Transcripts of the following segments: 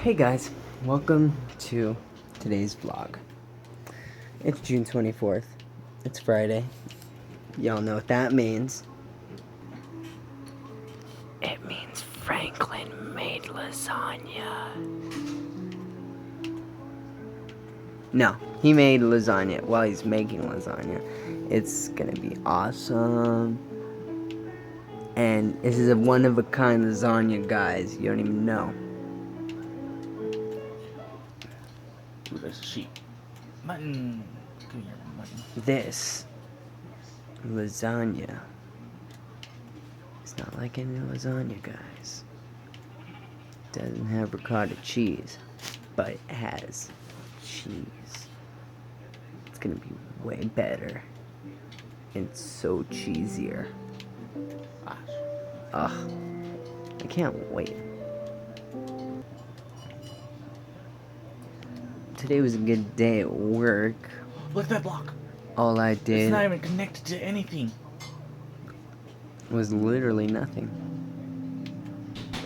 Hey guys, welcome to today's vlog. It's June 24th. It's Friday. Y'all know what that means. It means Franklin made lasagna. No, he made lasagna while he's making lasagna. It's gonna be awesome. And this is a one-of-a-kind lasagna, guys. You don't even know. Ooh, there's a sheep. Mutton. Come here, mutton. This lasagna. It's not like any lasagna, guys. It doesn't have ricotta cheese, but it has cheese. It's gonna be way better. And so cheesier. Ugh. I can't wait. Today was a good day at work. Look at that block. All I It's did not even connected to anything. was literally nothing.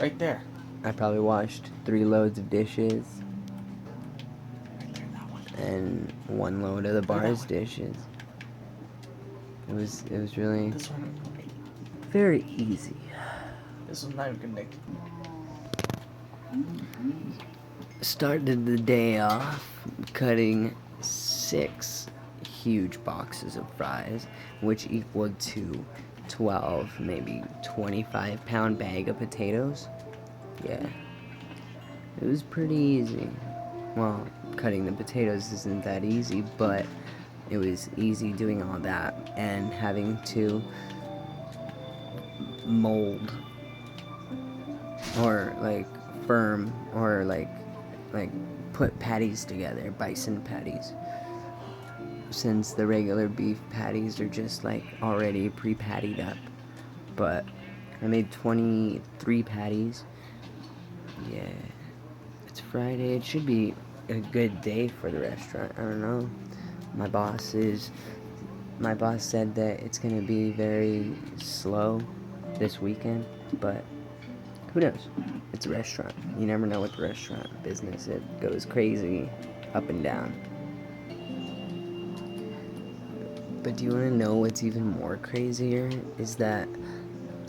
Right there. I probably washed 3 loads of dishes Right there, that one. and 1 load of the bar's dishes. It was really This one. very easy. This one's not even connected. Started the day off cutting 6 huge boxes of fries, which equaled to 12, maybe 25-pound bag of potatoes. Yeah, it was pretty easy. Well, cutting the potatoes isn't that easy, but it was easy doing all that and having to mold or like firm or like put patties together, bison patties, since the regular beef patties are just like already pre-pattied up. But I made 23 patties. Yeah, it's Friday. It should be a good day for the restaurant. I don't know. My boss said that it's gonna be very slow this weekend, but who knows? It's a restaurant. You never know with the restaurant business. It goes crazy up and down. But do you want to know what's even more crazier? Is that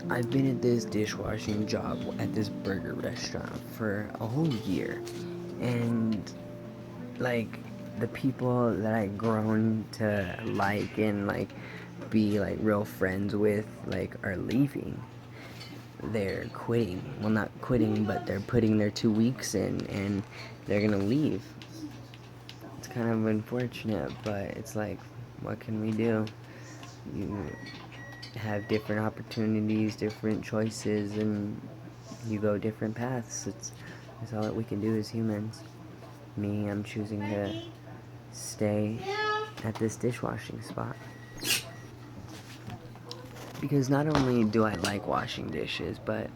I've been at this dishwashing job at this burger restaurant for a whole year. And, like, the people that I've grown to like and, like, be, like, real friends with, like, are leaving. They're quitting. Well, not quitting, but they're putting their 2 weeks in, and they're gonna leave. It's kind of unfortunate, but it's like, what can we do? You have different opportunities, different choices, and you go different paths. It's all that we can do as humans. Me, I'm choosing to stay at this dishwashing spot. Because not only do I like washing dishes, but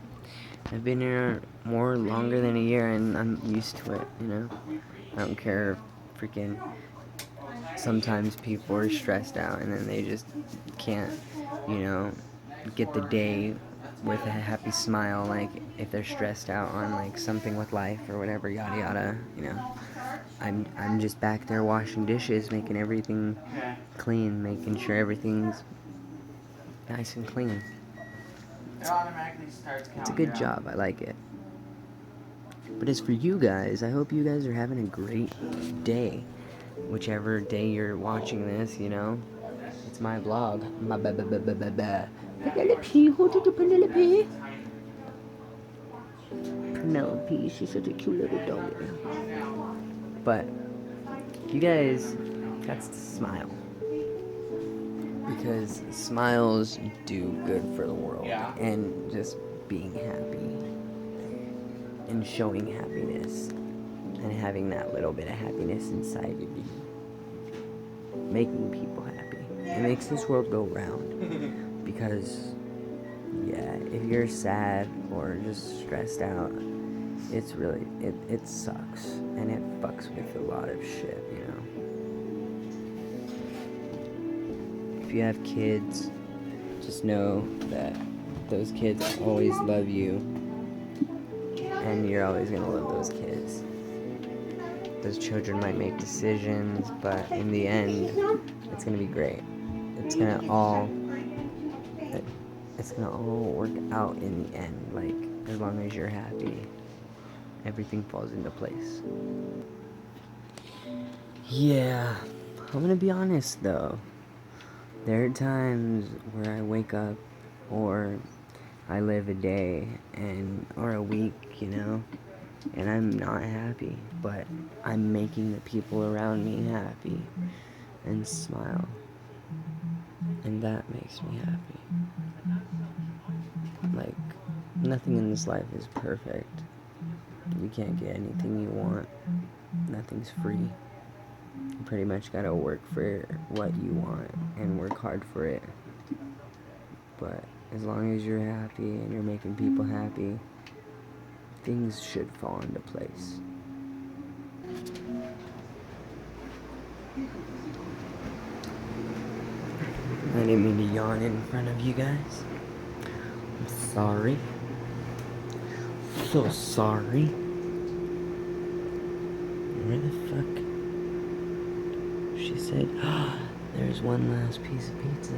I've been here more longer than a year and I'm used to it, you know? I don't care if freaking sometimes people are stressed out and then they just can't, you know, get the day with a happy smile, like if they're stressed out on like something with life or whatever, yada yada, you know. I'm just back there washing dishes, making everything clean, making sure everything's nice and clean. It's a good job. I like it. But as for you guys, I hope you guys are having a great day. Whichever day you're watching this, you know. It's my vlog. Penelope, who did you Penelope? Penelope, she's such a cute little dog. But you guys got to smile. Because smiles do good for the world. Yeah. And just being happy and showing happiness and having that little bit of happiness inside of you, making people happy. It makes this world go round. Because, yeah, if you're sad or just stressed out, it's really, it sucks. And it fucks with a lot of shit, you know. If you have kids, just know that those kids always love you and you're always gonna love those kids. Those children might make decisions, but in the end, it's gonna be great. It's gonna all work out in the end. Like, as long as you're happy, everything falls into place. Yeah, I'm gonna be honest though. There are times where I wake up, or I live a day or a week, and I'm not happy, but I'm making the people around me happy and smile, and that makes me happy. Like, nothing in this life is perfect. You can't get anything you want. Nothing's free. You pretty much gotta work for what you want and work hard for it. But as long as you're happy and you're making people happy, things should fall into place. I didn't mean to yawn in front of you guys. I'm sorry. So sorry. Where the fuck? She said, there's one last piece of pizza.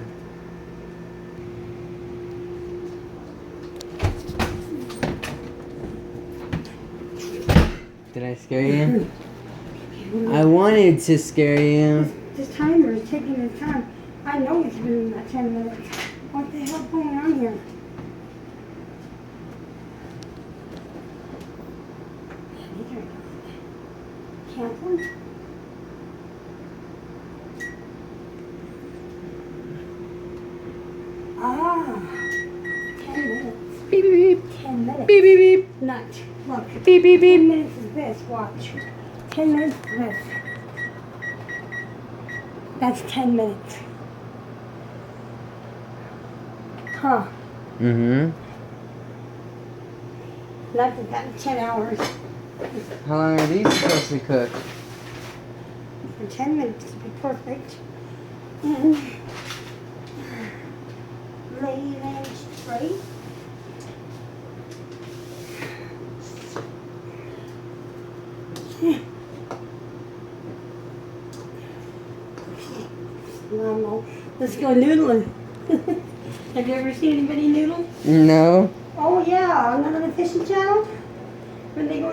Did I scare you? I wanted to scare you. This timer is taking its time. I know it's been about 10 minutes. What the hell's going on here? Cancel? Ah, 10 minutes. Beep, beep, beep. 10 minutes. Beep, beep, beep. Not. Look. Beep, beep, 10 beep. minutes is this. Watch. 10 minutes is this. That's 10 minutes. Huh. Mm-hmm. Not that that's 10 hours. How long are these supposed to cook? For 10 minutes to be perfect. And lay them straight. No. Let's go noodling. Have you ever seen anybody noodle? No. Oh yeah, on the fishing channel. When they go